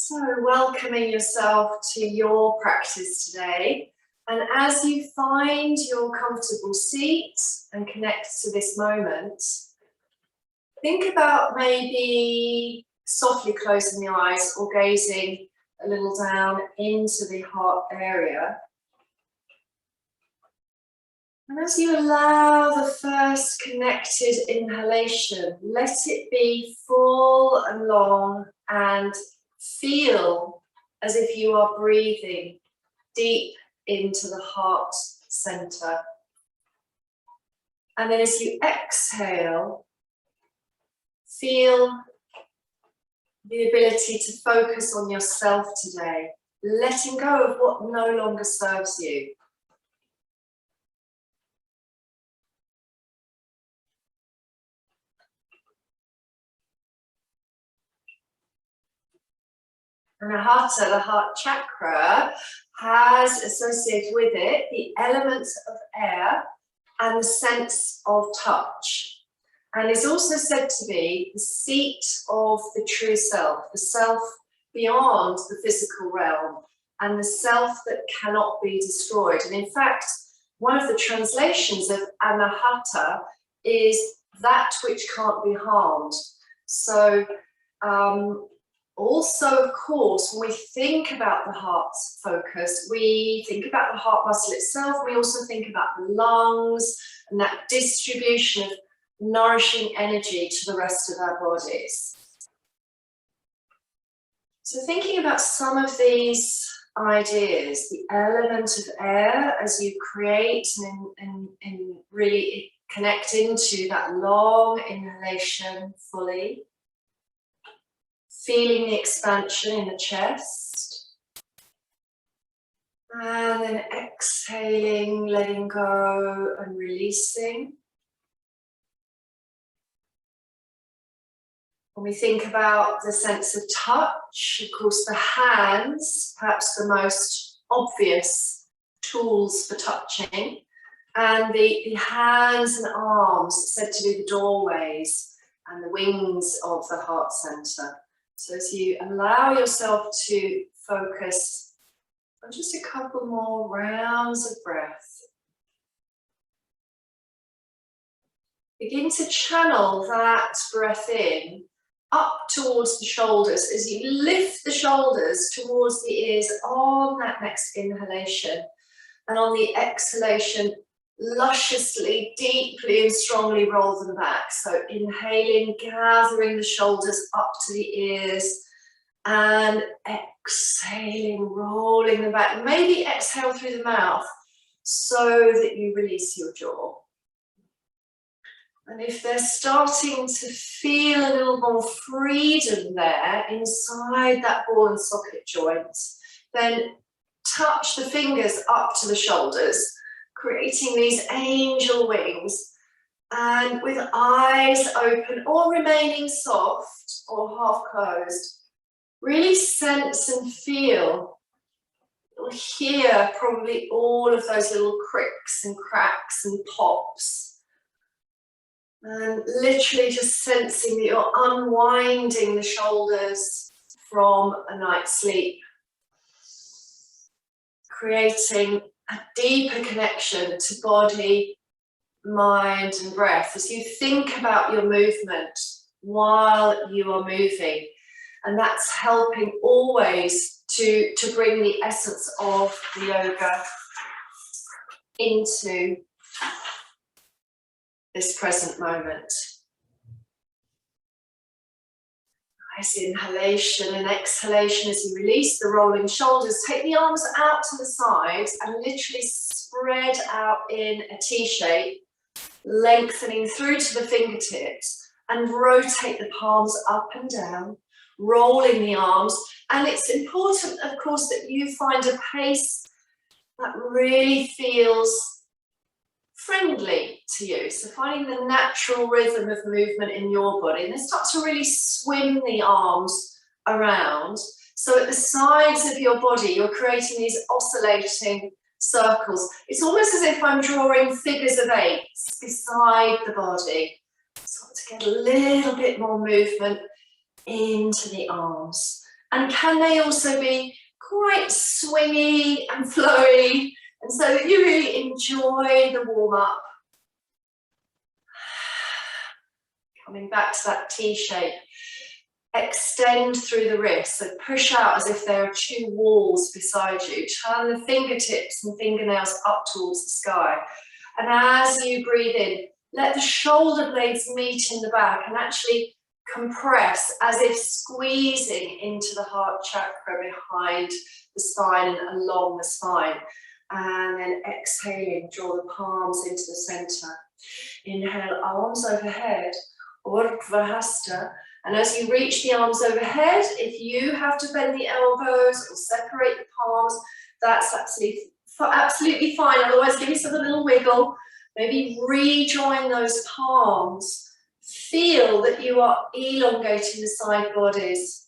So welcoming yourself to your practice today, and as you find your comfortable seat and connect to this moment, think about maybe softly closing your eyes or gazing a little down into the heart area. And as you allow the first connected inhalation, let it be full and long and feel as if you are breathing deep into the heart center. And then as you exhale, feel the ability to focus on yourself today, letting go of what no longer serves you. And the heart chakra, has associated with it the elements of air and the sense of touch. And is also said to be the seat of the true self, the self beyond the physical realm, and the self that cannot be destroyed. And in fact, one of the translations of anahata is that which can't be harmed. So, also, of course, when we think about the heart's focus, we think about the heart muscle itself. We also think about the lungs and that distribution of nourishing energy to the rest of our bodies. So thinking about some of these ideas, the element of air as you create and really connect into that long inhalation fully. Feeling the expansion in the chest, and then exhaling, letting go and releasing. When we think about the sense of touch, of course the hands, perhaps the most obvious tools for touching, and the hands and arms said to be the doorways and the wings of the heart center. So as you allow yourself to focus on just a couple more rounds of breath, begin to channel that breath in up towards the shoulders as you lift the shoulders towards the ears on that next inhalation, and on the exhalation, lusciously, deeply and strongly roll them back. So inhaling, gathering the shoulders up to the ears, and exhaling, rolling them back. Maybe exhale through the mouth so that you release your jaw. And if they're starting to feel a little more freedom there inside that ball and socket joint, then touch the fingers up to the shoulders, creating these angel wings, and with eyes open or remaining soft or half closed, really sense and feel. You'll hear probably all of those little cricks and cracks and pops, and literally just sensing that you're unwinding the shoulders from a night's sleep, creating a deeper connection to body, mind and breath as you think about your movement while you are moving. And that's helping always to bring the essence of the yoga into this present moment. Nice inhalation and exhalation as you release the rolling shoulders. Take the arms out to the sides and literally spread out in a T shape, lengthening through to the fingertips, and rotate the palms up and down, rolling the arms. And it's important, of course, that you find a pace that really feels friendly to you. So finding the natural rhythm of movement in your body, and then start to really swing the arms around. So at the sides of your body, you're creating these oscillating circles. It's almost as if I'm drawing figures of eights beside the body. Start to get a little bit more movement into the arms. And can they also be quite swingy and flowy, and so that you really enjoy the warm-up. Coming back to that T shape. Extend through the wrists, so push out as if there are two walls beside you. Turn the fingertips and fingernails up towards the sky. And as you breathe in, let the shoulder blades meet in the back and actually compress as if squeezing into the heart chakra behind the spine and along the spine. And then exhaling, draw the palms into the center. Inhale, arms overhead, Urdhva. And as you reach the arms overhead, if you have to bend the elbows or separate the palms, that's absolutely fine. Otherwise, give yourself a little wiggle. Maybe rejoin those palms. Feel that you are elongating the side bodies.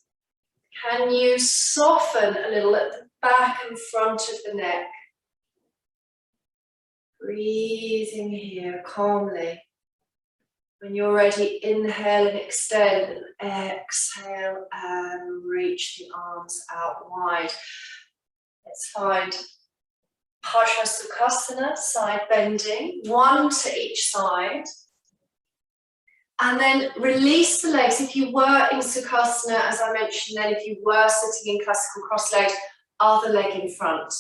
Can you soften a little at the back and front of the neck? Breathing here calmly. When you're ready, inhale and extend, and exhale and reach the arms out wide. Let's find Parsvakonasana, side bending, one to each side. And then release the legs. If you were in Sukhasana, as I mentioned then, if you were sitting in classical cross-legged, other leg in front.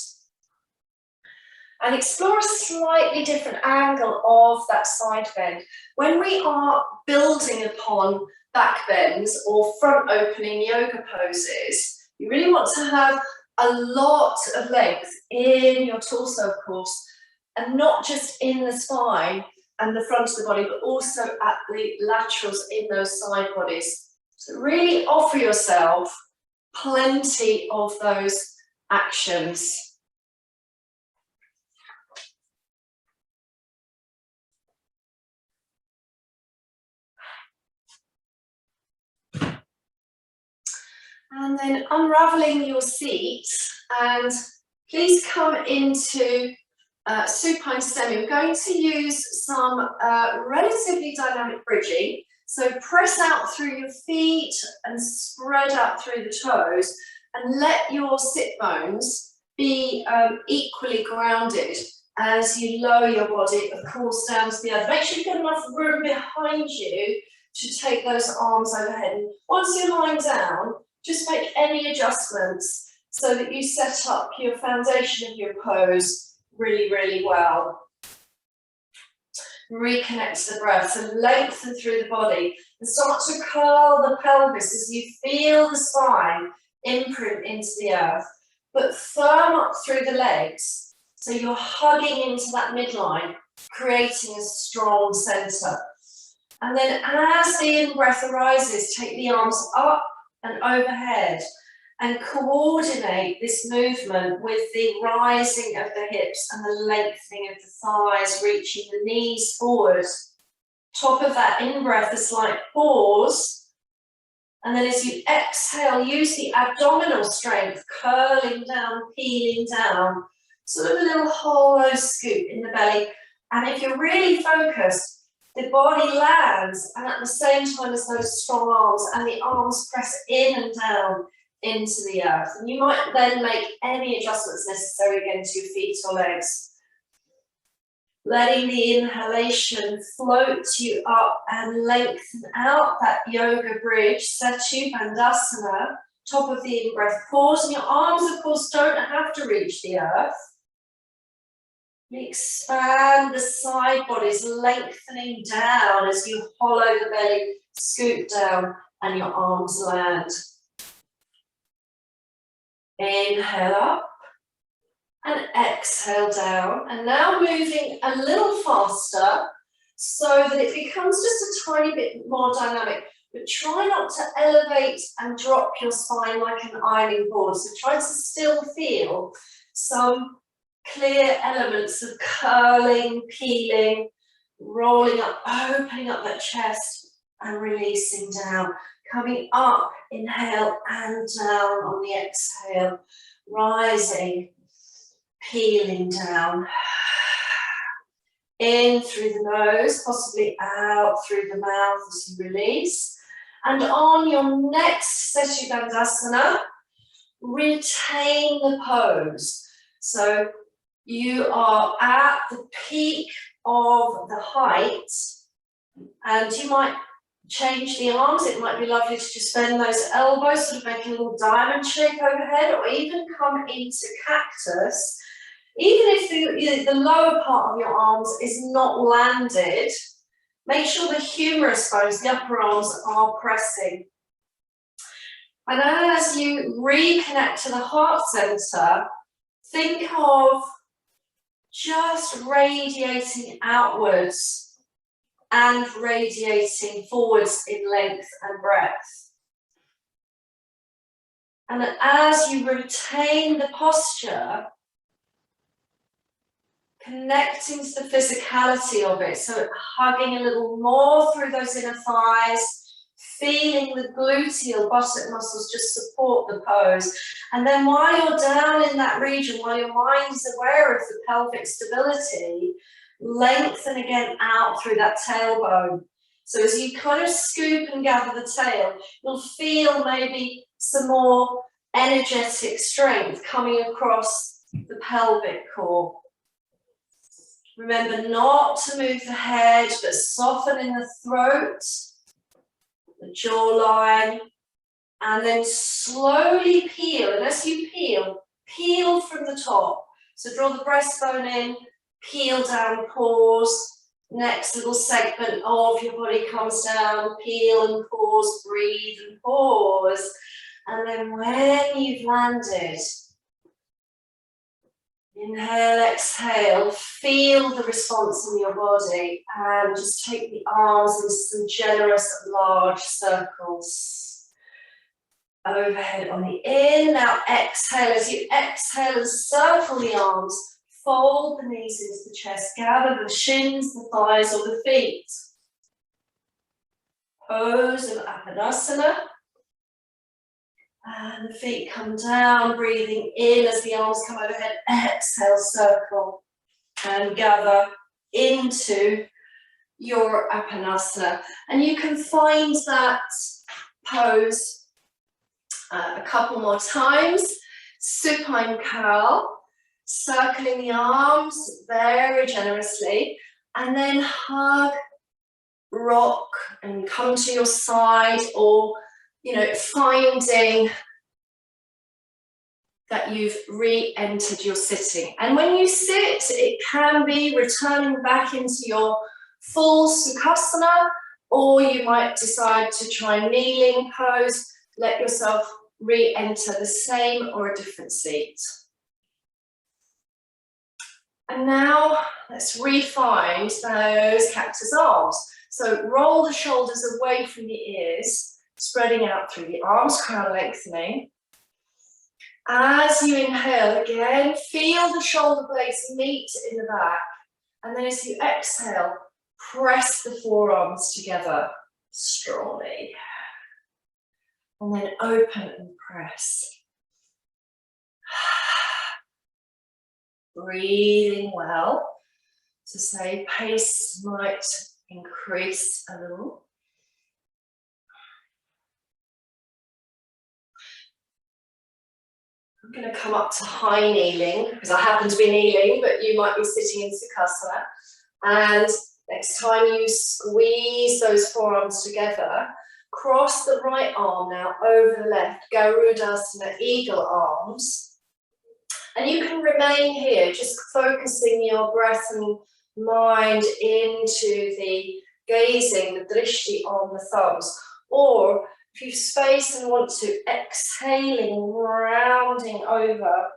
And explore a slightly different angle of that side bend. When we are building upon back bends or front opening yoga poses, you really want to have a lot of length in your torso, of course, and not just in the spine and the front of the body, but also at the laterals in those side bodies. So really offer yourself plenty of those actions. And then unraveling your seat, and please come into supine semi. We're going to use some relatively dynamic bridging. So press out through your feet and spread out through the toes, and let your sit bones be equally grounded as you lower your body, of course, down to the earth. Make sure you've got enough room behind you to take those arms overhead. And once you're lying down, just make any adjustments so that you set up your foundation of your pose really, really well. Reconnect to the breath, so lengthen through the body and start to curl the pelvis as you feel the spine imprint into the earth, but firm up through the legs so you're hugging into that midline, creating a strong center. And then as the in-breath arises, take the arms up and overhead and coordinate this movement with the rising of the hips and the lengthening of the thighs, reaching the knees forward. Top of that in-breath, a slight pause. And then as you exhale, use the abdominal strength, curling down, peeling down, sort of a little hollow scoop in the belly. And if you're really focused, the body lands, and at the same time as those strong arms, and the arms press in and down into the earth. And you might then make any adjustments necessary again to your feet or legs. Letting the inhalation float you up and lengthen out that yoga bridge, Setu Bandhasana, top of the in-breath. Pause, and your arms, of course, don't have to reach the earth. Expand the side bodies, lengthening down as you hollow the belly, scoop down, and your arms land. Inhale up and exhale down. And now moving a little faster so that it becomes just a tiny bit more dynamic. But try not to elevate and drop your spine like an ironing board. So try to still feel some clear elements of curling, peeling, rolling up, opening up that chest and releasing down. Coming up, inhale and down on the exhale, rising, peeling down. In through the nose, possibly out through the mouth as you release. And on your next Setu Dandasana, retain the pose. So you are at the peak of the height, and you might change the arms. It might be lovely to just bend those elbows, sort of make a little diamond shape overhead, or even come into cactus. Even if the lower part of your arms is not landed, make sure the humerus bones, the upper arms, are pressing. And as you reconnect to the heart center, think of just radiating outwards and radiating forwards in length and breadth. And as you retain the posture, connecting to the physicality of it, so hugging a little more through those inner thighs, feeling the gluteal buttock muscles just support the pose. And then while you're down in that region, while your mind is aware of the pelvic stability, lengthen again out through that tailbone. So as you kind of scoop and gather the tail, you'll feel maybe some more energetic strength coming across the pelvic core. Remember not to move the head, but soften in the throat, the jawline, and then slowly peel. And as you peel, peel from the top. So draw the breastbone in, peel down, pause. Next little segment of your body comes down, peel and pause, breathe and pause. And then when you've landed, inhale, exhale, feel the response in your body, and just take the arms in some generous large circles overhead on the in. Now exhale, as you exhale and circle the arms, fold the knees into the chest, gather the shins, the thighs or the feet. Pose of Apanasana. And the feet come down, breathing in as the arms come overhead. Exhale, circle and gather into your Apanasana. And you can find that pose a couple more times. Supine curl, circling the arms very generously, and then hug, rock, and come to your side, or finding that you've re-entered your sitting. And when you sit, it can be returning back into your full Sukhasana, or you might decide to try kneeling pose. Let yourself re-enter the same or a different seat. And now let's re-find those cactus arms. So roll the shoulders away from the ears, spreading out through the arms, crown lengthening. As you inhale again, feel the shoulder blades meet in the back. And then as you exhale, press the forearms together strongly. And then open and press. Breathing well. To say pace might increase a little. I'm going to come up to high kneeling, because I happen to be kneeling, but you might be sitting in Sukhasana. And next time you squeeze those forearms together, cross the right arm now over the left, Garudasana, eagle arms. And you can remain here, just focusing your breath and mind into the gazing, the drishti on the thumbs. Or if you space and want to, exhaling, rounding over.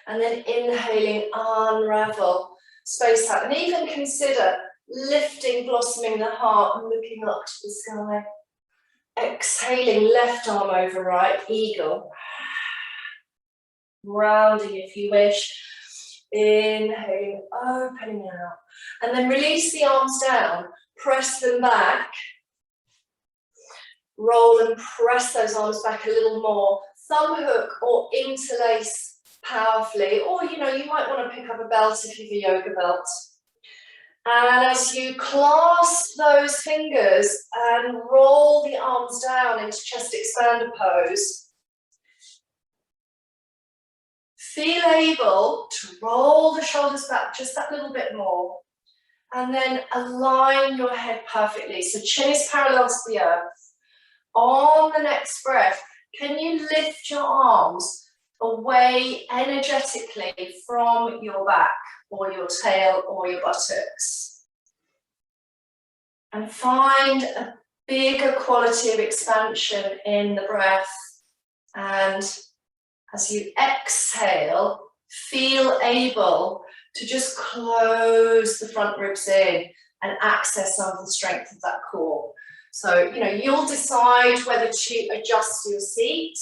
And then inhaling, unravel, space out. And even consider lifting, blossoming the heart and looking up to the sky. Exhaling, left arm over right, eagle. Rounding if you wish. Inhaling, opening out. And then release the arms down. Press them back. Roll and press those arms back a little more. Thumb hook or interlace powerfully. Or, you might want to pick up a belt if you have a yoga belt. And as you clasp those fingers and roll the arms down into chest expander pose, feel able to roll the shoulders back just that little bit more. And then align your head perfectly. So chin is parallel to the earth. On the next breath, can you lift your arms away energetically from your back or your tail or your buttocks? And find a bigger quality of expansion in the breath. And as you exhale, feel able to just close the front ribs in and access some of the strength of that core. So, you'll decide whether to adjust your seat.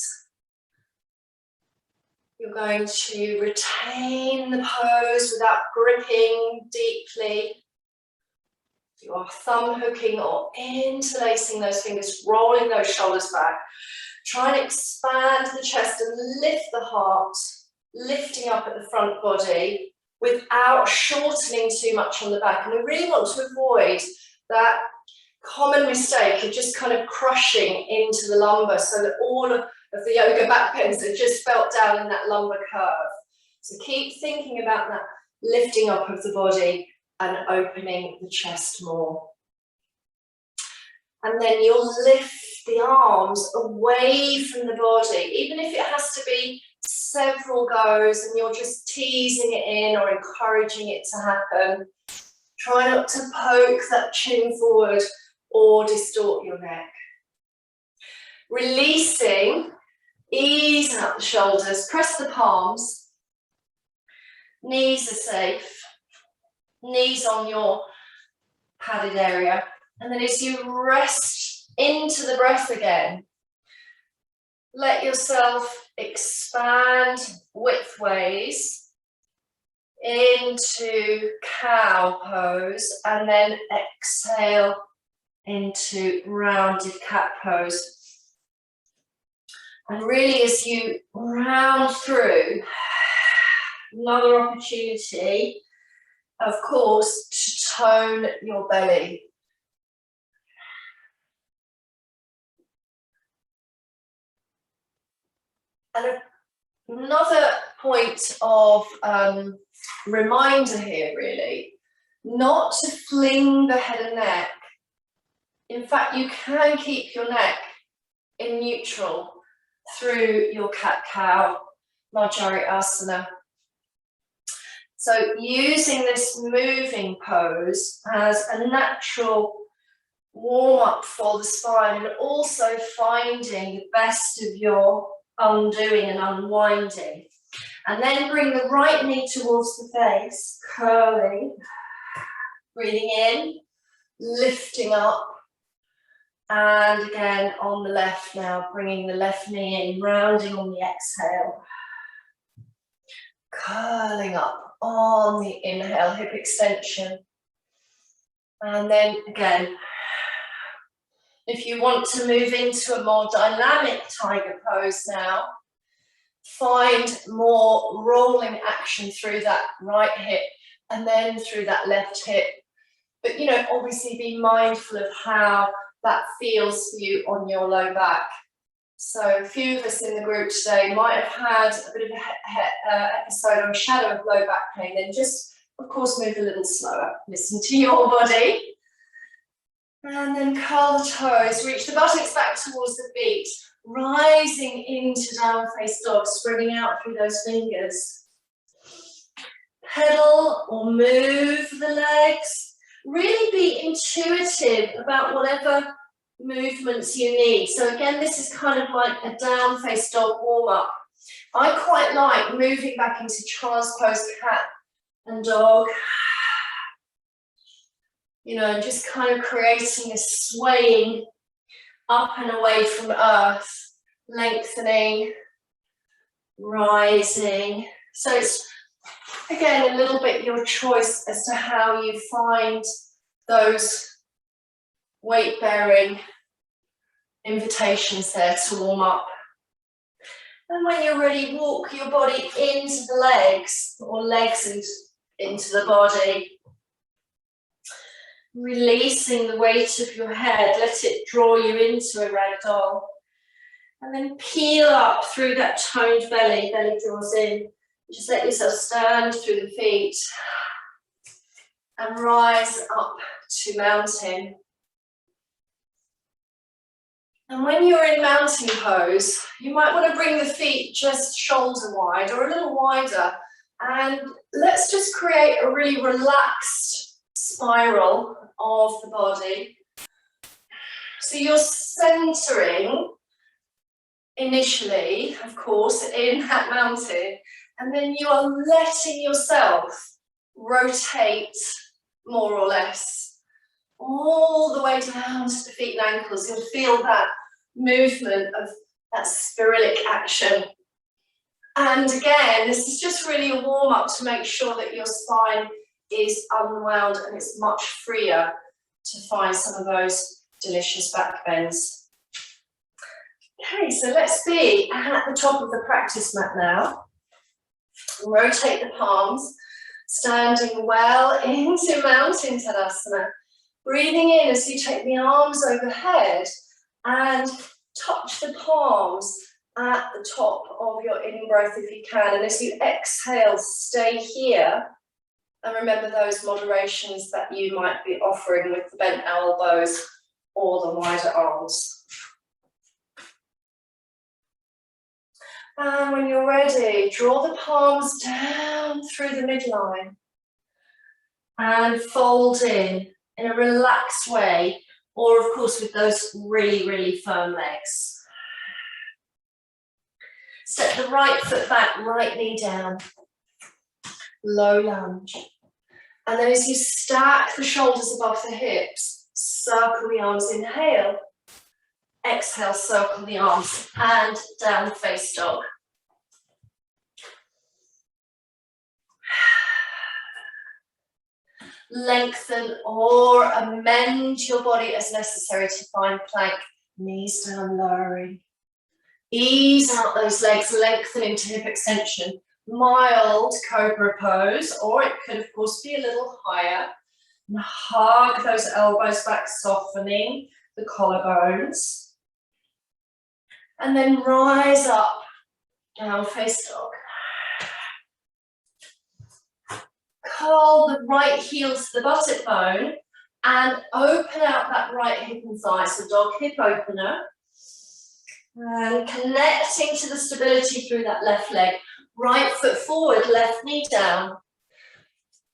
You're going to retain the pose without gripping deeply. You are thumb hooking or interlacing those fingers, rolling those shoulders back. Try and expand the chest and lift the heart, lifting up at the front body without shortening too much on the back. And we really want to avoid that common mistake of just kind of crushing into the lumbar so that all of the yoga back bends are just felt down in that lumbar curve. So keep thinking about that lifting up of the body and opening the chest more. And then you'll lift the arms away from the body, even if it has to be several goes and you're just teasing it in or encouraging it to happen. Try not to poke that chin forward or distort your neck. Releasing, ease out the shoulders, press the palms. Knees are safe. Knees on your padded area. And then as you rest into the breath again, let yourself expand widthways into cow pose and then exhale into rounded cat pose. And really as you round through, another opportunity, of course, to tone your belly. And another point of reminder here, really, not to fling the head and neck. In fact, you can keep your neck in neutral through your cat-cow Asana. So using this moving pose as a natural warm-up for the spine and also finding the best of your undoing and unwinding. And then bring the right knee towards the face, curling, breathing in, lifting up. And again on the left now, bringing the left knee in, rounding on the exhale. Curling up on the inhale, hip extension. And then again, if you want to move into a more dynamic tiger pose now, find more rolling action through that right hip and then through that left hip. But, obviously be mindful of how that feels for you on your low back. So a few of us in the group today might have had a bit of an episode or a shadow of low back pain. Then just, of course, move a little slower. Listen to your body. And then curl the toes, reach the buttocks back towards the feet, rising into down face dog, spreading out through those fingers. Pedal or move the legs. Really be intuitive about whatever movements you need. So again, this is kind of like a down face dog warm up. I quite like moving back into child's pose, cat and dog. Just kind of creating a swaying up and away from earth, lengthening, rising. So it's, again, a little bit your choice as to how you find those weight-bearing invitations there to warm up. And when you're ready, walk your body into the legs, or legs into the body. Releasing the weight of your head, let it draw you into a ragdoll. And then peel up through that toned belly, belly draws in. Just let yourself stand through the feet and rise up to mountain. And when you're in mountain pose, you might want to bring the feet just shoulder wide or a little wider. And let's just create a really relaxed spiral of the body. So you're centering initially, of course, in that mountain, and then you are letting yourself rotate more or less all the way down to the feet and ankles. You'll feel that movement of that spiralic action. And again, this is just really a warm-up to make sure that your spine is unwound and it's much freer to find some of those delicious back bends. Okay, so let's be at the top of the practice mat now. Rotate the palms, standing well into Mountain Tadasana. Breathing in as you take the arms overhead and touch the palms at the top of your in-breath if you can. And as you exhale, stay here. And remember those moderations that you might be offering with the bent elbows or the wider arms. And when you're ready, draw the palms down through the midline and fold in a relaxed way, or of course with those really, really firm legs. Step the right foot back, right knee down, low lunge. And then as you stack the shoulders above the hips, circle the arms, inhale. Exhale, circle the arms and down face dog. Lengthen or amend your body as necessary to find plank. Knees down, lowering. Ease out those legs, lengthen into hip extension. Mild cobra pose, or it could of course be a little higher. And hug those elbows back, softening the collarbones. And then rise up, down face dog. Curl the right heel to the buttock bone and open out that right hip and thigh. So dog hip opener. And connecting to the stability through that left leg. Right foot forward, left knee down.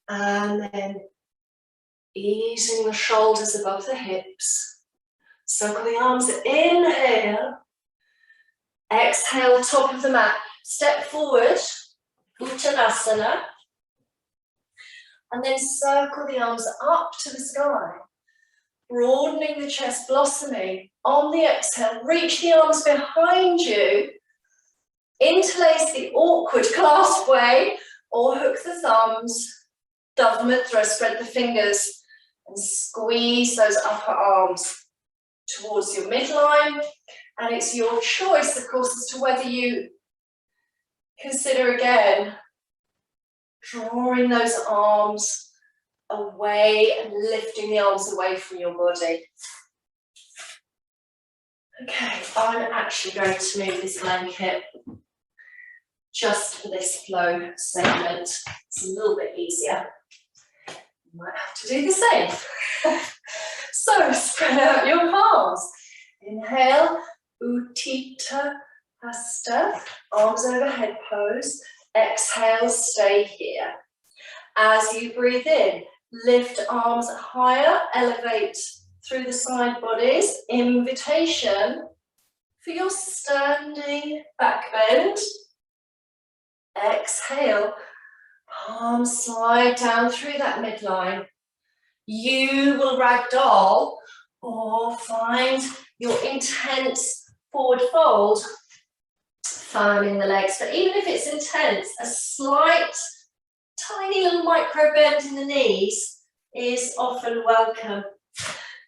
And then easing the shoulders above the hips. Circle the arms, inhale. Exhale, top of the mat. Step forward, Uttanasana. And then circle the arms up to the sky. Broadening the chest, blossoming. On the exhale, reach the arms behind you. Interlace the awkward clasp way or hook the thumbs. Dove Mudra, spread the fingers and squeeze those upper arms towards your midline. And it's your choice, of course, as to whether you consider again drawing those arms away and lifting the arms away from your body. Okay, I'm actually going to move this blanket just for this flow segment. It's a little bit easier. You might have to do the same. So spread out your palms. Inhale, Utthita Hasta, arms overhead pose. Exhale, stay here. As you breathe in, lift arms higher, elevate through the side bodies. Invitation for your standing back bend. Exhale, palms slide down through that midline. You will ragdoll or find your intense forward fold, firming the legs. But even if it's intense, a slight, tiny little micro bend in the knees is often welcome.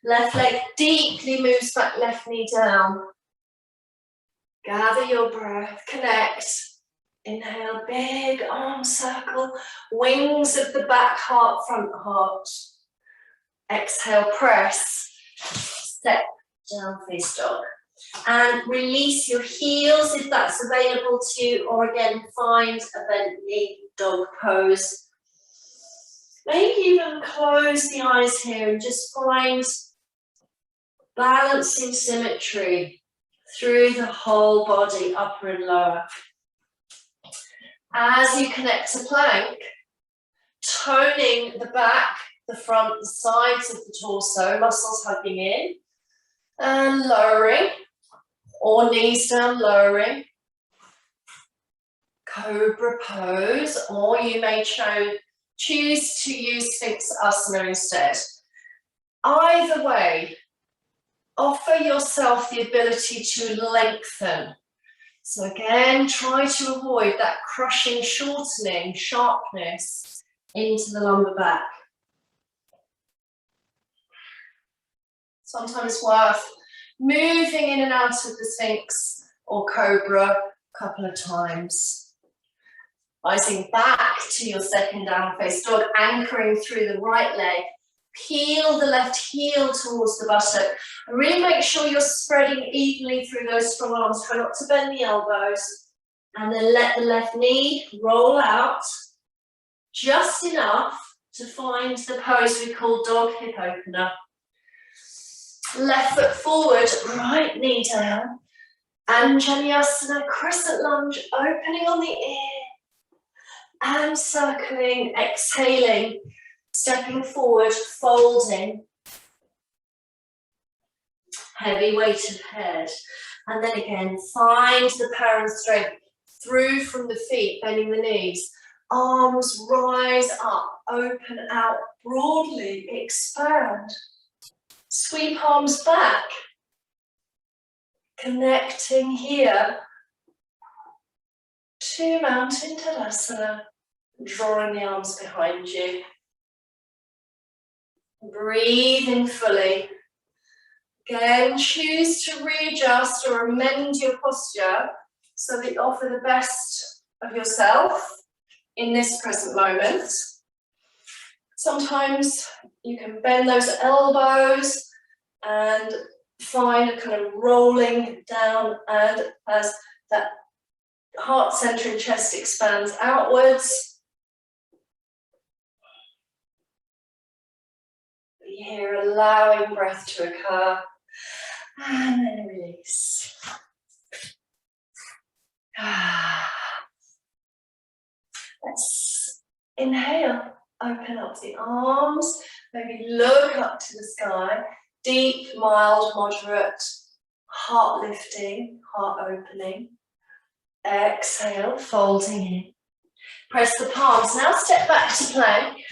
Left leg deeply moves back, left knee down. Gather your breath, connect. Inhale, big arm circle, wings of the back heart, front heart. Exhale, press. Step down, face dog. And release your heels if that's available to you, or again, find a bent knee dog pose. Maybe even close the eyes here and just find balancing symmetry through the whole body, upper and lower. As you connect to plank, toning the back, the front, the sides of the torso, muscles hugging in, and lowering, or knees down, lowering. Cobra pose, or you may choose to use Vasisthasana instead. Either way, offer yourself the ability to lengthen. So again, try to avoid that crushing, shortening, sharpness into the lumbar back. Sometimes worth moving in and out of the Sphinx or Cobra a couple of times. Rising back to your second down face dog, anchoring through the right leg. Peel the left heel towards the buttock. And really make sure you're spreading evenly through those strong arms. Try not to bend the elbows. And then let the left knee roll out just enough to find the pose we call dog hip opener. Left foot forward, right knee down. Anjali-asana, crescent lunge, opening on the ear. And circling, exhaling, stepping forward, folding. Heavy weighted head. And then again, find the power and strength through from the feet, bending the knees. Arms rise up, open out, broadly expand. Sweep arms back. Connecting here to Mountain Tadasana, drawing the arms behind you. Breathing fully. Again, choose to readjust or amend your posture so that you offer the best of yourself in this present moment. Sometimes you can bend those elbows and find a kind of rolling down, and as that heart center and chest expands outwards, here allowing breath to occur, and then release. Let's inhale, open up the arms, maybe look up to the sky, deep, mild, moderate, heart lifting, heart opening. Exhale, folding in. Press the palms. Now step back to plank.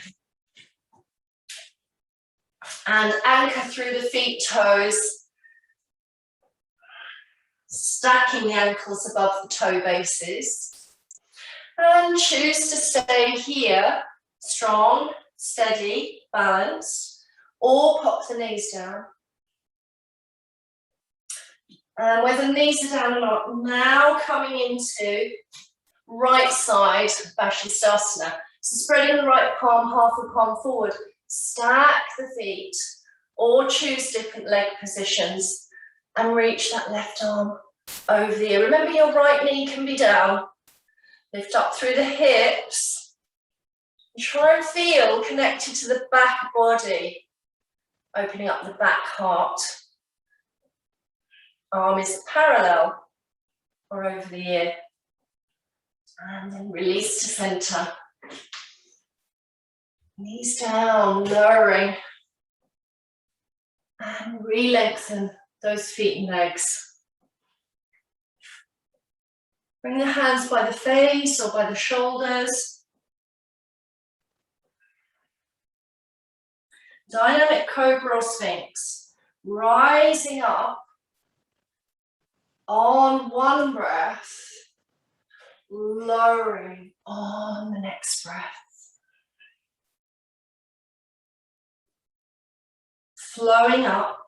And anchor through the feet, toes. Stacking the ankles above the toe bases. And choose to stay here, strong, steady, balanced, or pop the knees down. And whether the knees are down or not, now coming into right side Vasisthasana. So spreading the right palm, half the palm forward. Stack the feet or choose different leg positions and reach that left arm over the ear. Remember, your right knee can be down. Lift up through the hips. And try and feel connected to the back body, opening up the back heart. Arm is parallel or over the ear. And then release to center. Knees down, lowering. And re-lengthen those feet and legs. Bring the hands by the face or by the shoulders. Dynamic cobra or sphinx. Rising up on one breath. Lowering on the next breath. Flowing up,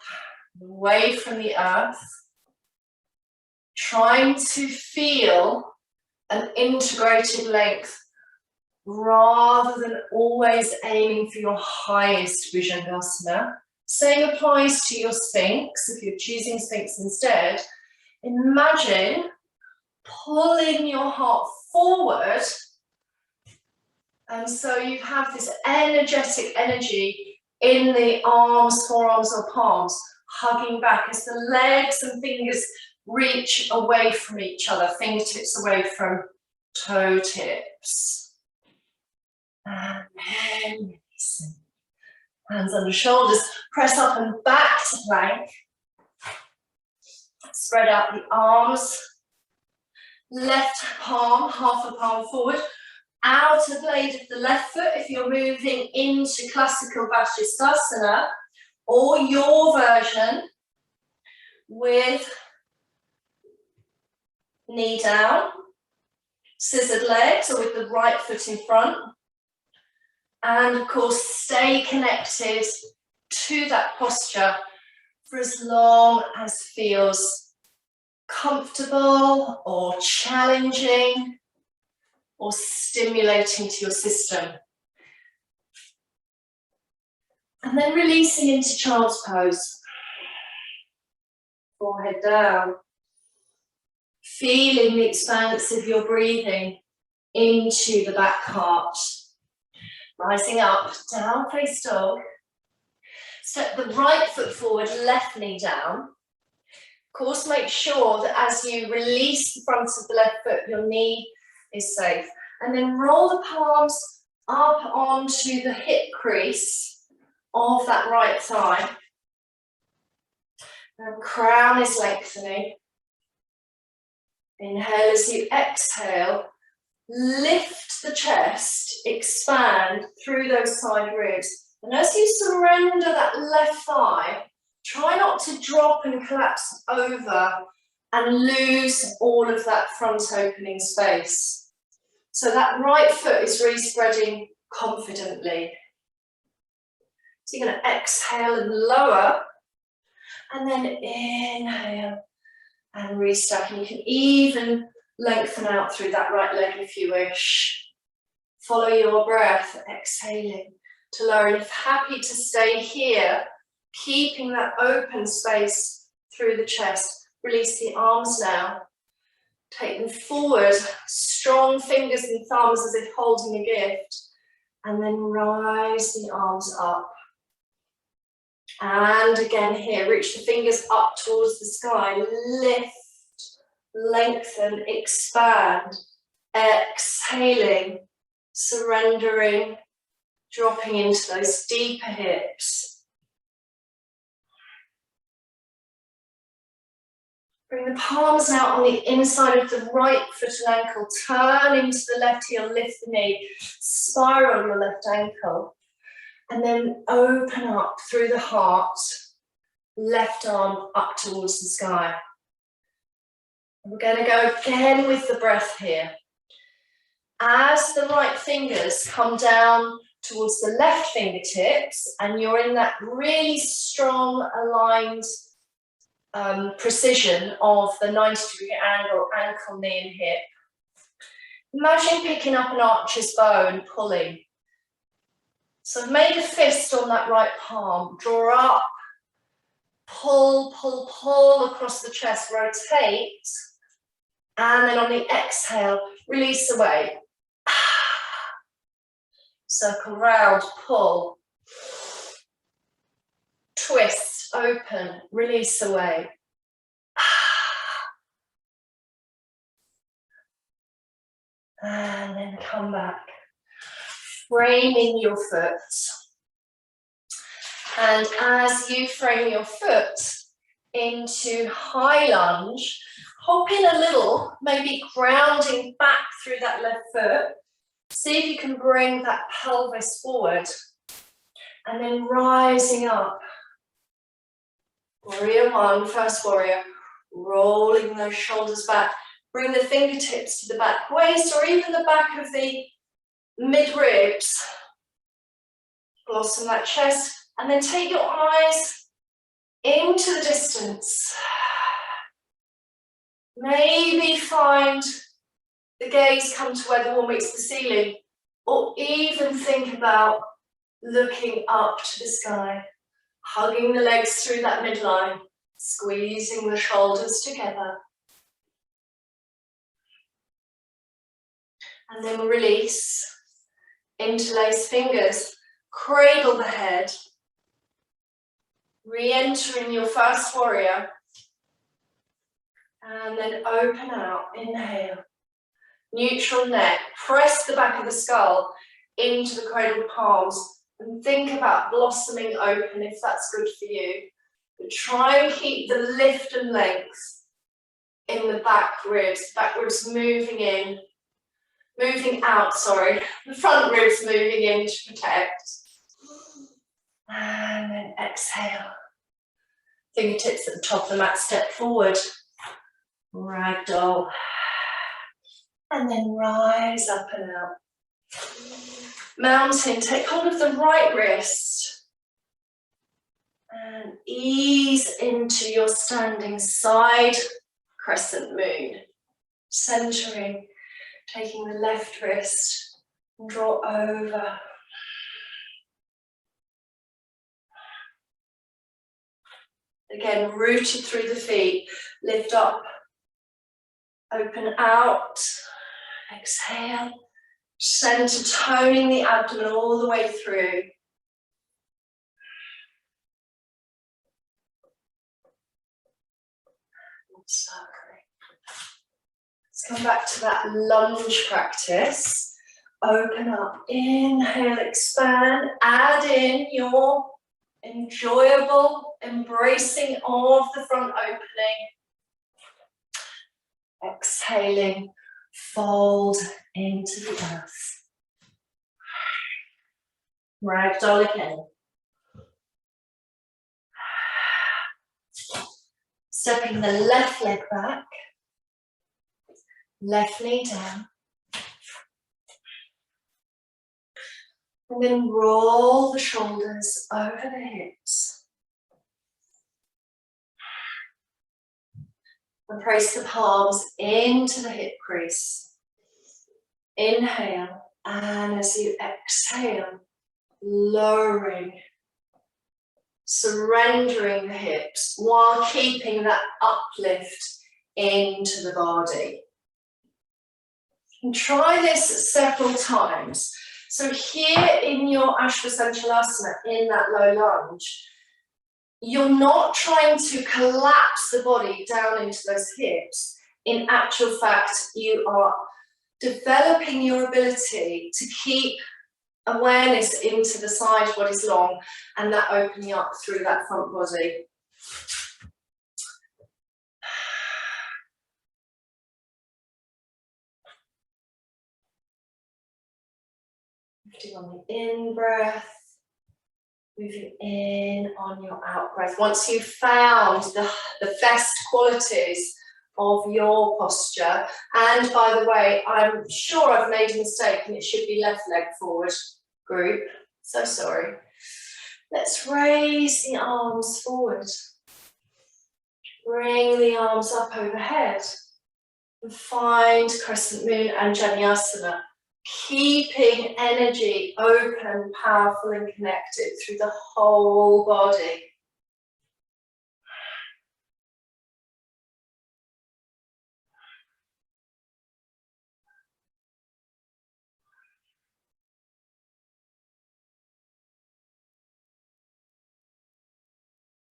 away from the earth. Trying to feel an integrated length rather than always aiming for your highest Bhujangasana. Same applies to your Sphinx. If you're choosing Sphinx instead, imagine pulling your heart forward, and so you have this energetic energy in the arms, forearms or palms, hugging back as the legs and fingers reach away from each other, fingertips away from toe tips. And then releasing. Hands under shoulders, press up and back to plank. Spread out the arms. Left palm, half a palm forward. Outer blade of the left foot if you're moving into classical Vasisthasana, or your version with knee down, scissored legs, or with the right foot in front. And of course, stay connected to that posture for as long as feels comfortable or challenging or stimulating to your system. And then releasing into child's pose. Forehead down. Feeling the expanse of your breathing into the back part. Rising up, down face dog. Step the right foot forward, left knee down. Of course, make sure that as you release the front of the left foot, your knee is safe. And then roll the palms up onto the hip crease of that right thigh. And crown is lengthening. Inhale as you exhale. Lift the chest, expand through those side ribs. And as you surrender that left thigh, try not to drop and collapse over and lose all of that front opening space. So that right foot is really spreading confidently. So you're going to exhale and lower, and then inhale and restack. And you can even lengthen out through that right leg if you wish. Follow your breath, exhaling to lower. And if happy to stay here, keeping that open space through the chest, release the arms now. Take them forward, strong fingers and thumbs as if holding a gift. And then rise the arms up. And again here, reach the fingers up towards the sky. Lift. Lengthen, expand, exhaling, surrendering, dropping into those deeper hips. Bring the palms out on the inside of the right foot and ankle, turn into the left heel, lift the knee, spiral your left ankle, and then open up through the heart, left arm up towards the sky. We're going to go again with the breath here. As the right fingers come down towards the left fingertips, and you're in that really strong, aligned precision of the 90-degree angle, ankle, knee and hip. Imagine picking up an archer's bow and pulling. So I've made a fist on that right palm. Draw up, pull, pull, pull across the chest, rotate. And then on the exhale, release away. Circle round, pull. Twist, open, release away. And then come back. Framing your foot. And as you frame your foot into high lunge, hop in a little, maybe grounding back through that left foot. See if you can bring that pelvis forward. And then rising up. Warrior one, first warrior. Rolling those shoulders back. Bring the fingertips to the back waist or even the back of the mid-ribs. Blossom that chest. And then take your eyes into the distance. Maybe find the gaze come to where the wall meets the ceiling, Or even think about looking up to the sky, hugging the legs through that midline, squeezing the shoulders together. And then release, interlace fingers, cradle the head, re-entering your first warrior, and then open out, inhale, neutral neck, press the back of the skull into the cradled palms, and think about blossoming open if that's good for you. But try and keep the lift and length in the back ribs moving in, moving out, sorry, the front ribs moving in to protect. And then exhale. Fingertips at the top of the mat, step forward. Ragdoll. And then rise up and out. Mountain, take hold of the right wrist. And ease into your standing side crescent moon. Centering, taking the left wrist and draw over. Again, rooted through the feet. Lift up, open out, exhale. Center, toning the abdomen all the way through. Circling. Let's come back to that lunge practice. Open up, inhale, expand, add in your enjoyable embracing of the front opening. Exhaling, fold into the earth. Ragdoll again. Stepping the left leg back, left knee down. And then roll the shoulders over the hips. And place the palms into the hip crease. Inhale, and as you exhale, lowering, surrendering the hips while keeping that uplift into the body. And try this several times. So here in your Vasisthasana, in that low lunge, you're not trying to collapse the body down into those hips. In actual fact, you are developing your ability to keep awareness into the side body's long and that opening up through that front body. Lifting on the in-breath, moving in on your out-breath. Once you've found the best qualities of your posture, and by the way, I'm sure I've made a mistake and it should be left leg forward group, so sorry. Let's raise the arms forward. Bring the arms up overhead and find crescent moon and Janyasana. Keeping energy open, powerful and connected through the whole body.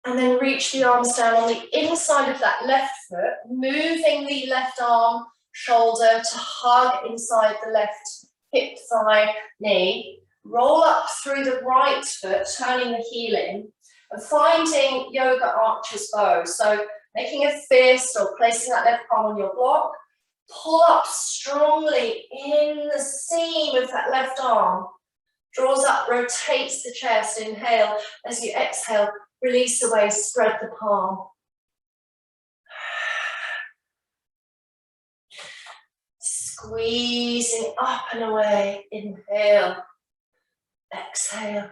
And then reach the arms down on the inside of that left foot, moving the left arm, shoulder to hug inside the left hip, thigh, knee. Roll up through the right foot, turning the heel in, and finding yoga archer's bow. So making a fist or placing that left palm on your block. Pull up strongly in the seam of that left arm. Draws up, rotates the chest. Inhale. As you exhale, release away, spread the palm. Squeezing up and away. Inhale. Exhale.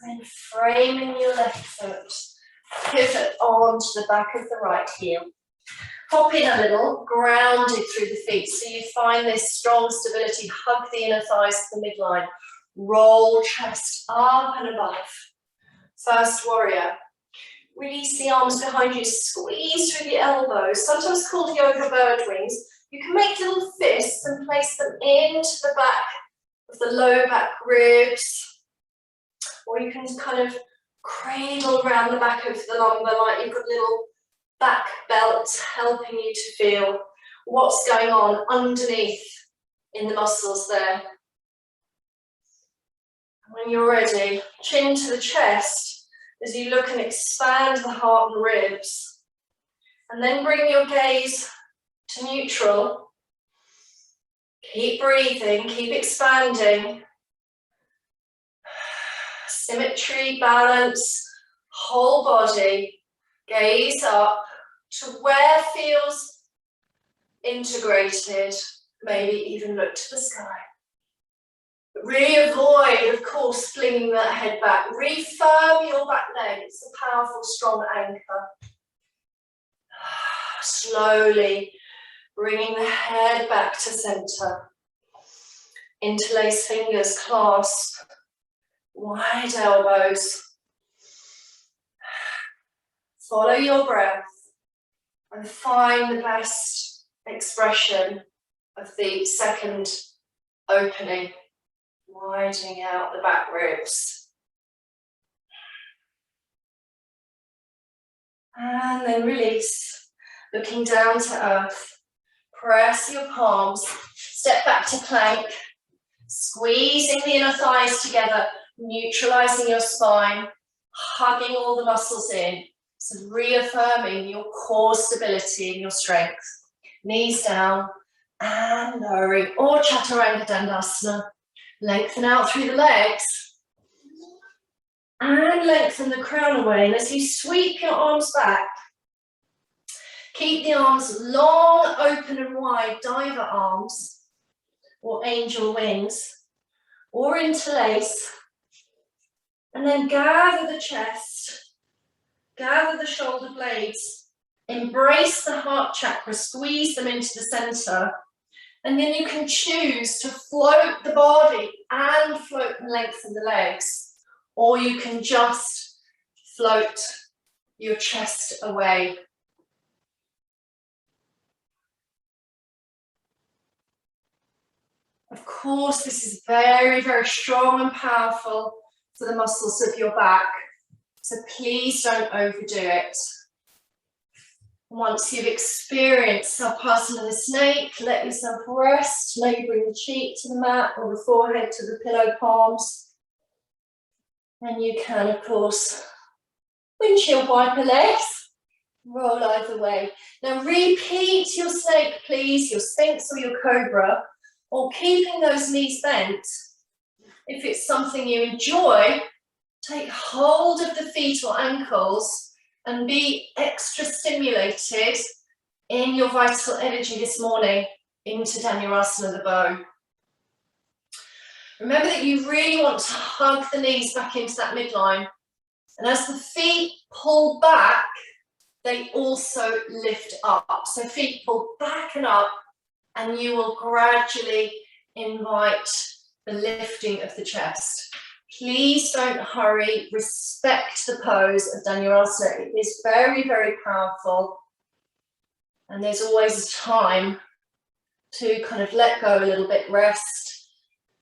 And then framing your left foot. Pivot onto the back of the right heel. Hop in a little, grounded through the feet. So you find this strong stability. Hug the inner thighs to the midline. Roll chest up and above. First warrior. Release the arms behind you. Squeeze through the elbows. Sometimes called yoga bird wings. You can make little fists and place them into the back of the low back ribs. Or you can kind of cradle around the back of the lumbar like you've got little back belts helping you to feel what's going on underneath in the muscles there. When you're ready, chin to the chest as you look and expand the heart and ribs. And then bring your gaze to neutral. Keep breathing, keep expanding. Symmetry, balance, whole body. Gaze up to where feels integrated. Maybe even look to the sky. But really avoid, of course, flinging that head back. Refirm your back leg. It's a powerful, strong anchor. Slowly bringing the head back to center. Interlace fingers, clasp. Wide elbows. Follow your breath and find the best expression of the second opening. Widening out the back ribs. And then release. Looking down to earth. Press your palms. Step back to plank. Squeezing the inner thighs together. Neutralizing your spine. Hugging all the muscles in. So reaffirming your core stability and your strength. Knees down and lowering. Or Chaturanga Dandasana. Lengthen out through the legs. And lengthen the crown away. And as you sweep your arms back, keep the arms long, open and wide, diver arms, or angel wings, or interlace. And then gather the chest, gather the shoulder blades, embrace the heart chakra, squeeze them into the center. And then you can choose to float the body and float and lengthen the legs. Or you can just float your chest away. Of course, this is very, very strong and powerful for the muscles of your back. So please don't overdo it. Once you've experienced Vasisthasana the snake, let yourself rest. Maybe bring the cheek to the mat or the forehead to the pillow palms. And you can, of course, windshield wiper legs. Roll either way. Now repeat your snake, please, your sphinx or your cobra, or keeping those knees bent. If it's something you enjoy, take hold of the feet or ankles and be extra stimulated in your vital energy this morning into Dhanurasana, the bow. Remember that you really want to hug the knees back into that midline. And as the feet pull back, they also lift up. So feet pull back and up, and you will gradually invite the lifting of the chest. Please don't hurry, respect the pose of Dhanurasana. It is very, very powerful. And there's always time to kind of let go a little bit, rest,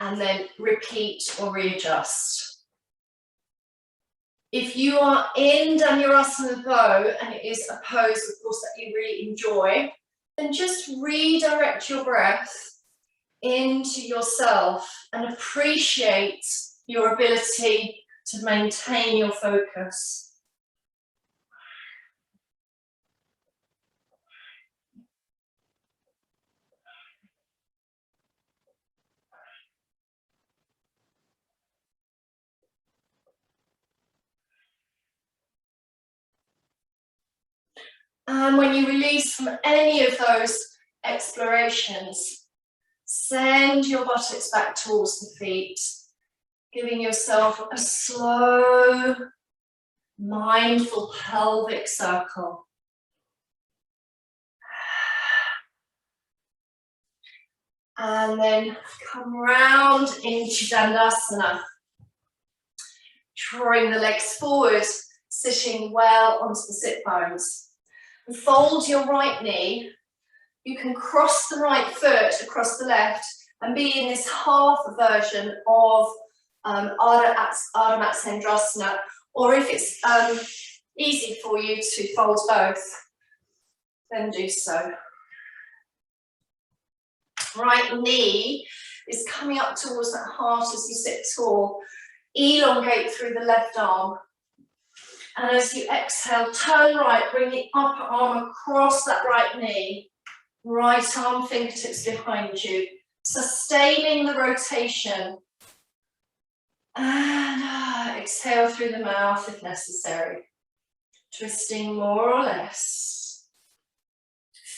and then repeat or readjust. If you are in Dhanurasana bow, and it is a pose, of course, that you really enjoy, then just redirect your breath into yourself and appreciate your ability to maintain your focus. And when you release from any of those explorations, send your buttocks back towards the feet. Giving yourself a slow, mindful pelvic circle. And then come round into Dandasana. Drawing the legs forward, sitting well onto the sit bones. And fold your right knee. You can cross the right foot across the left and be in this half version of Ardha Matsyendrasana, or if it's easy for you to fold both, then do so. Right knee is coming up towards that heart as you sit tall. Elongate through the left arm. And as you exhale, turn right, bring the upper arm across that right knee. Right arm, fingertips behind you. Sustaining the rotation. And exhale through the mouth if necessary. Twisting more or less.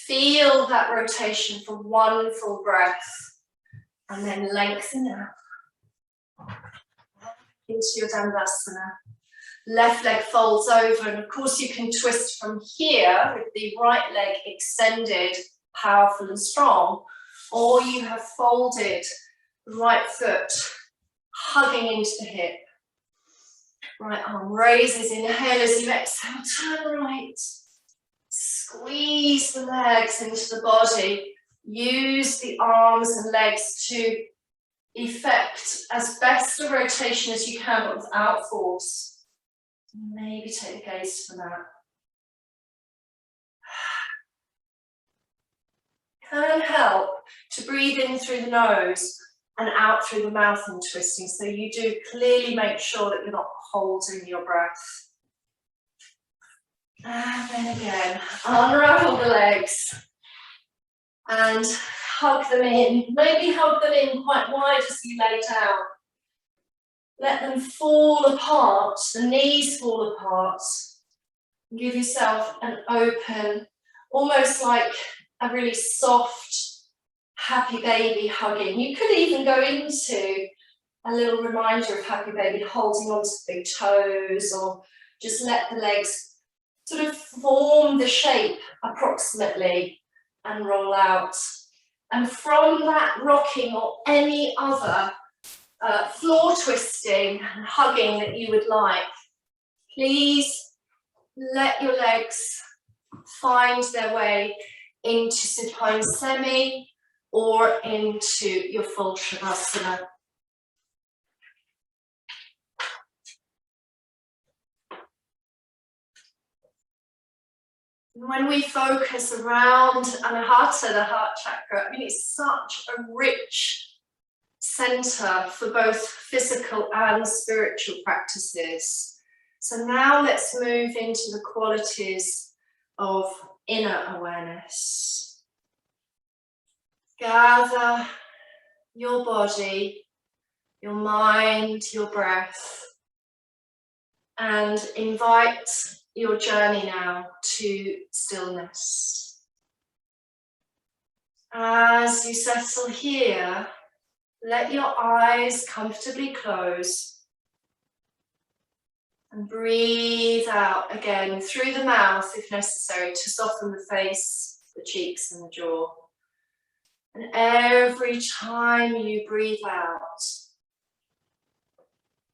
Feel that rotation for one full breath. And then lengthen out. Into your Dandasana. Left leg folds over, and of course you can twist from here with the right leg extended, powerful and strong, or you have folded the right foot, hugging into the hip. Right arm raises, inhale as you exhale, turn right. Squeeze the legs into the body. Use the arms and legs to effect as best a rotation as you can, but without force. Maybe take the gaze to the mat. Can help to breathe in through the nose and out through the mouth in twisting, so you do clearly make sure that you're not holding your breath. And then again, unravel the legs and hug them in. Maybe hug them in quite wide as you lay down. Let them fall apart, the knees fall apart. Give yourself an open, almost like a really soft, happy baby hugging. You could even go into a little reminder of happy baby, holding onto the big toes, or just let the legs sort of form the shape approximately and roll out. And from that rocking or any other floor twisting and hugging that you would like, please let your legs find their way into supine semi or into your full Shavasana. When we focus around Anahata, the heart chakra, I mean, it's such a rich center for both physical and spiritual practices. So now let's move into the qualities of inner awareness. Gather your body, your mind, your breath, and invite your journey now to stillness. As you settle here, let your eyes comfortably close and breathe out again through the mouth if necessary to soften the face, the cheeks and the jaw. And every time you breathe out,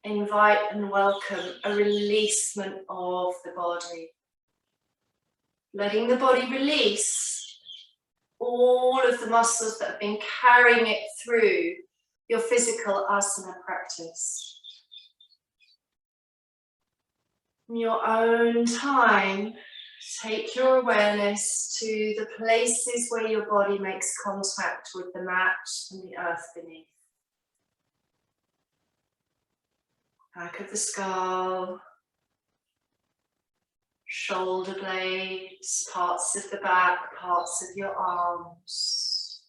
invite and welcome a releasement of the body. Letting the body release all of the muscles that have been carrying it through your physical asana practice. In your own time, take your awareness to the places where your body makes contact with the mat and the earth beneath. Back of the skull, shoulder blades, parts of the back, parts of your arms,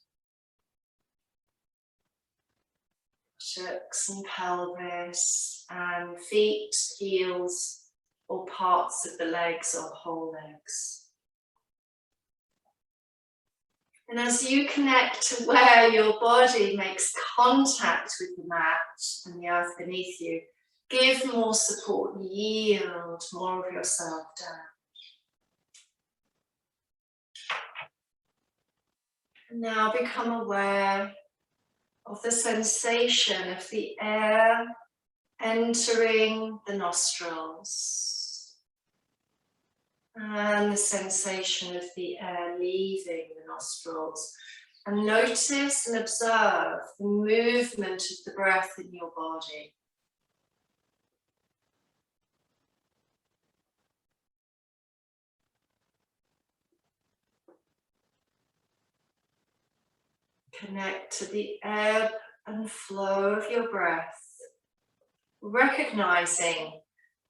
buttocks and pelvis, and feet, heels, or parts of the legs or whole legs. And as you connect to where your body makes contact with the mat and the earth beneath you, give more support, yield more of yourself down. And now become aware of the sensation of the air entering the nostrils and the sensation of the air leaving the nostrils. And notice and observe the movement of the breath in your body. Connect to the ebb and flow of your breath, recognizing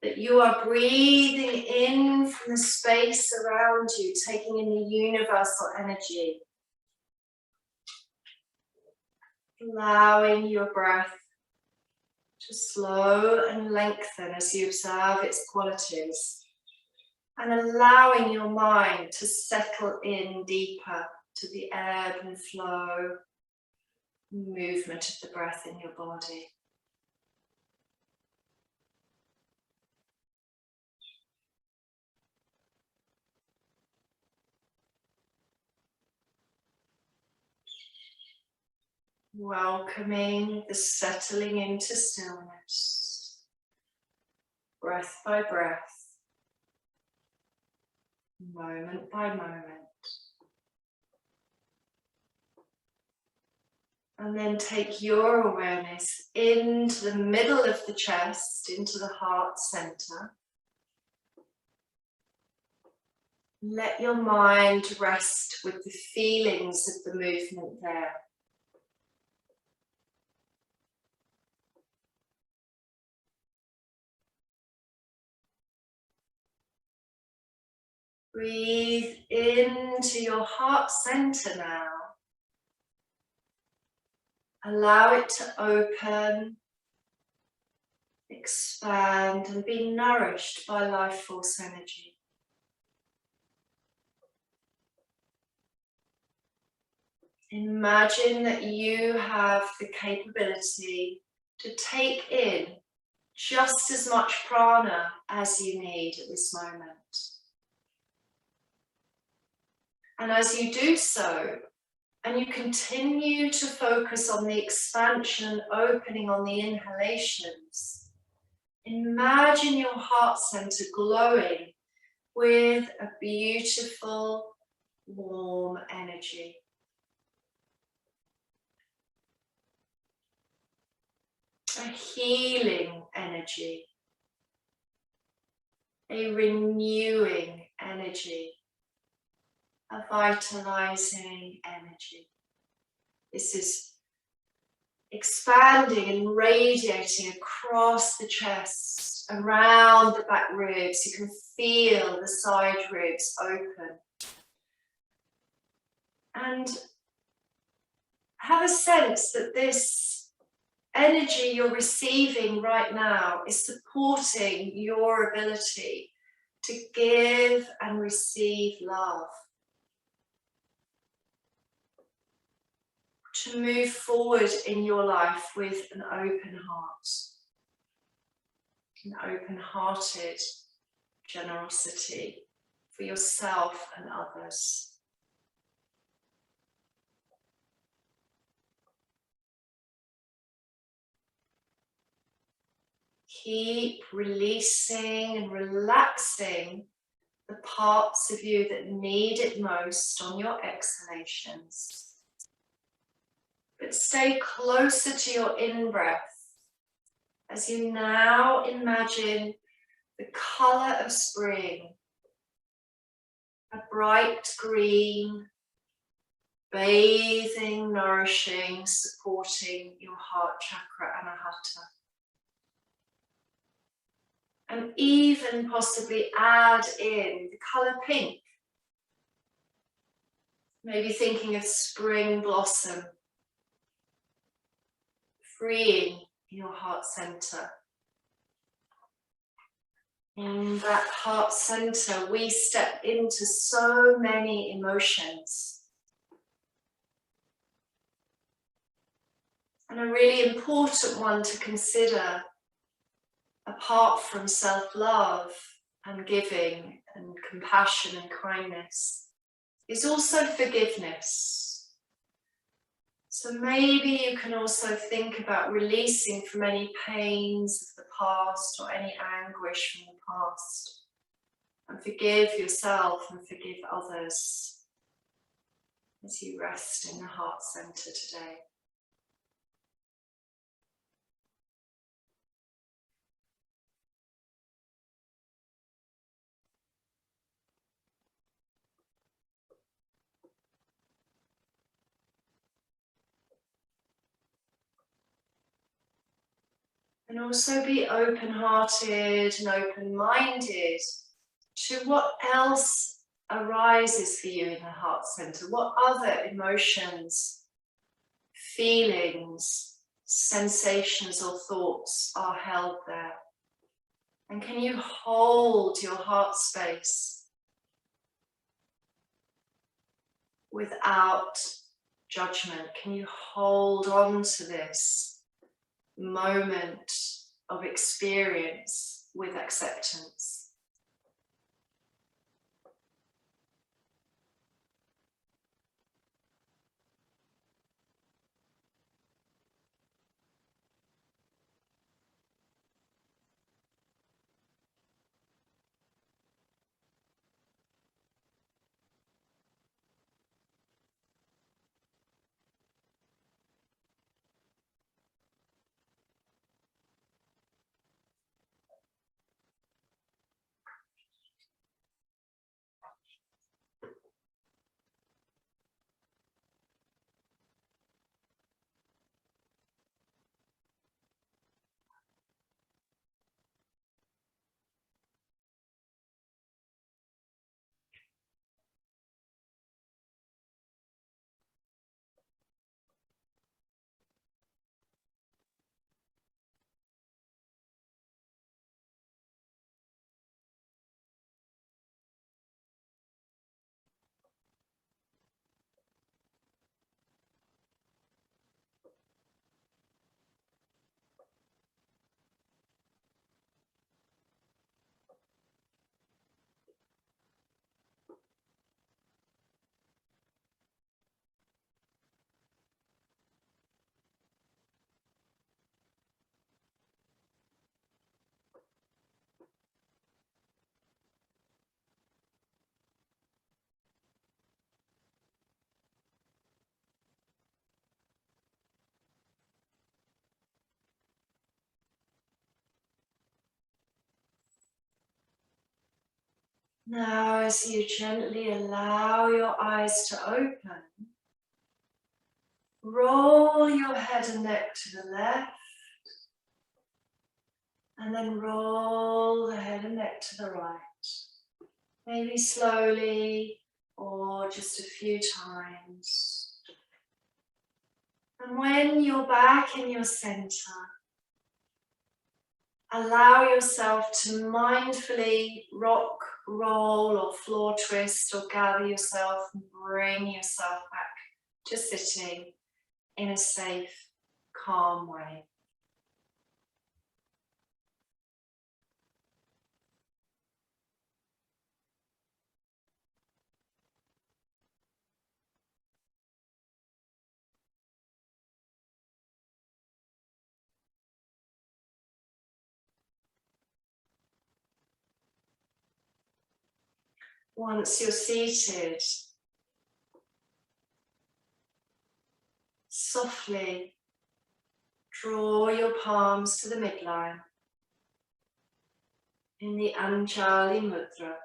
that you are breathing in from the space around you, taking in the universal energy, allowing your breath to slow and lengthen as you observe its qualities, and allowing your mind to settle in deeper to the ebb and flow, movement of the breath in your body. Welcoming the settling into stillness, breath by breath, moment by moment. And then take your awareness into the middle of the chest, into the heart center. Let your mind rest with the feelings of the movement there. Breathe into your heart center now. Allow it to open, expand, and be nourished by life force energy. Imagine that you have the capability to take in just as much prana as you need at this moment. And as you do so, and you continue to focus on the expansion and opening on the inhalations, imagine your heart center glowing with a beautiful, warm energy. A healing energy. A renewing energy. A vitalizing energy. This is expanding and radiating across the chest, around the back ribs. You can feel the side ribs open. And have a sense that this energy you're receiving right now is supporting your ability to give and receive love. To move forward in your life with an open heart, an open-hearted generosity for yourself and others. Keep releasing and relaxing the parts of you that need it most on your exhalations. But stay closer to your in-breath as you now imagine the colour of spring, a bright green, bathing, nourishing, supporting your heart chakra, anahata. And even possibly add in the colour pink. Maybe thinking of spring blossom, freeing your heart center. In that heart center, we step into so many emotions. And a really important one to consider, apart from self-love and giving and compassion and kindness, is also forgiveness. So maybe you can also think about releasing from any pains of the past or any anguish from the past, and forgive yourself and forgive others as you rest in the heart center today. And also be open-hearted and open-minded to what else arises for you in the heart center. What other emotions, feelings, sensations or thoughts are held there? And can you hold your heart space without judgment? Can you hold on to this moment of experience with acceptance? Now, as you gently allow your eyes to open, roll your head and neck to the left, and then roll the head and neck to the right. Maybe slowly or just a few times. And when you're back in your center, allow yourself to mindfully rock, roll or floor twist, or gather yourself and bring yourself back to sitting in a safe, calm way. Once you're seated, softly draw your palms to the midline in the Anjali Mudra,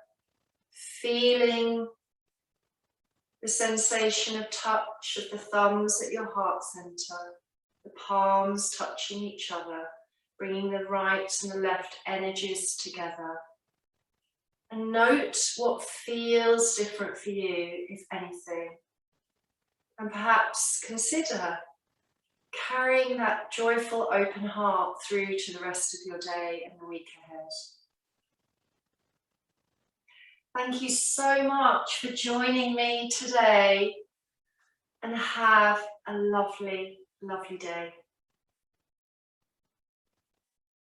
feeling the sensation of touch of the thumbs at your heart center, the palms touching each other, bringing the right and the left energies together. And note what feels different for you, if anything. And perhaps consider carrying that joyful open heart through to the rest of your day and the week ahead. Thank you so much for joining me today, and have a lovely, lovely day.